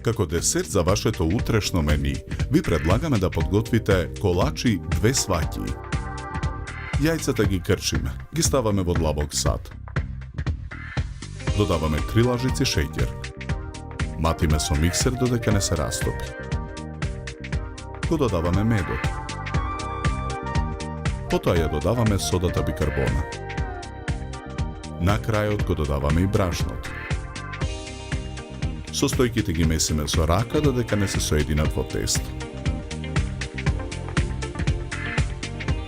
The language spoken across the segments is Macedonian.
Како десерт за вашето утрешно мени, ви предлагаме да подготвите колачи 2 сваќи. Јајцата ги крчиме, ги ставаме во длабок сад. Додаваме 3 лажици шеќер. Матиме со миксер додека не се растопи. Го додаваме медот. Потоа ја додаваме содата бикарбона. На крајот го додаваме и брашното. Состојките ги месиме со рака додека не се соединат во тесто.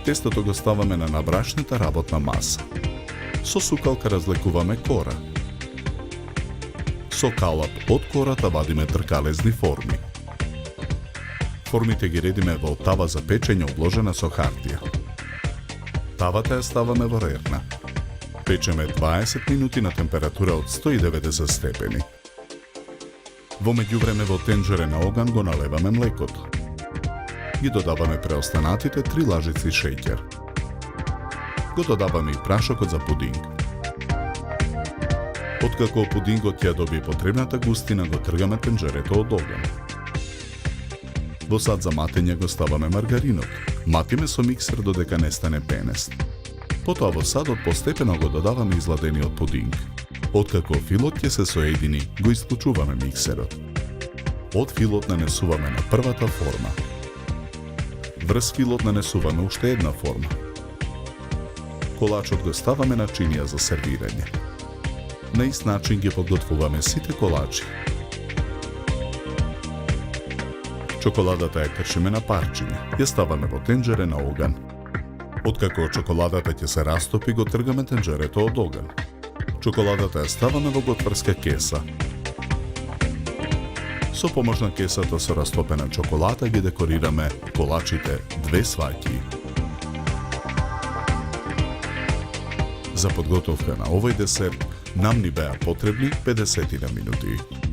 Тестото го ставаме на набрашната работна маса. Со сукалка разлекуваме кора. Со калап од кората вадиме тркалезни форми. Формите ги редиме во тава за печење обложена со хартија. Тавата ја ставаме во рерна. Печеме 20 минути на температура од 190 степени. Во меѓувреме во тенџере на оган го налеваме млекото. Ги додаваме преостанатите 3 лажици шеќер. Го додаваме и прашокот за пудинг. Откако пудингот ја добие потребната густина, го тргаме тенџерето од оган. Во сад за матење го ставаме маргаринот. Матиме со миксер додека не стане пенест. Потоа во садот постепено го додаваме изладениот пудинг. Откако филот ќе се соедини, го исклучуваме миксерот. Од филот нанесуваме на првата форма. Врз филот нанесуваме уште една форма. Колачот го ставаме на чинија за сервирање. На ист начин ги подготвуваме сите колачи. Чоколадата ја кршиме на парчиња, ја ставаме во тенџере на оган. Откако чоколадата ќе се растопи, го тргаме тенџерето од оган. Чоколадата ја ставаме во готварска кеса. Со помош на кесата со растопена чоколада ги декорираме колачите 2 сваќи. За подготовка на овој десерт нам ни беа потребни 50 минути.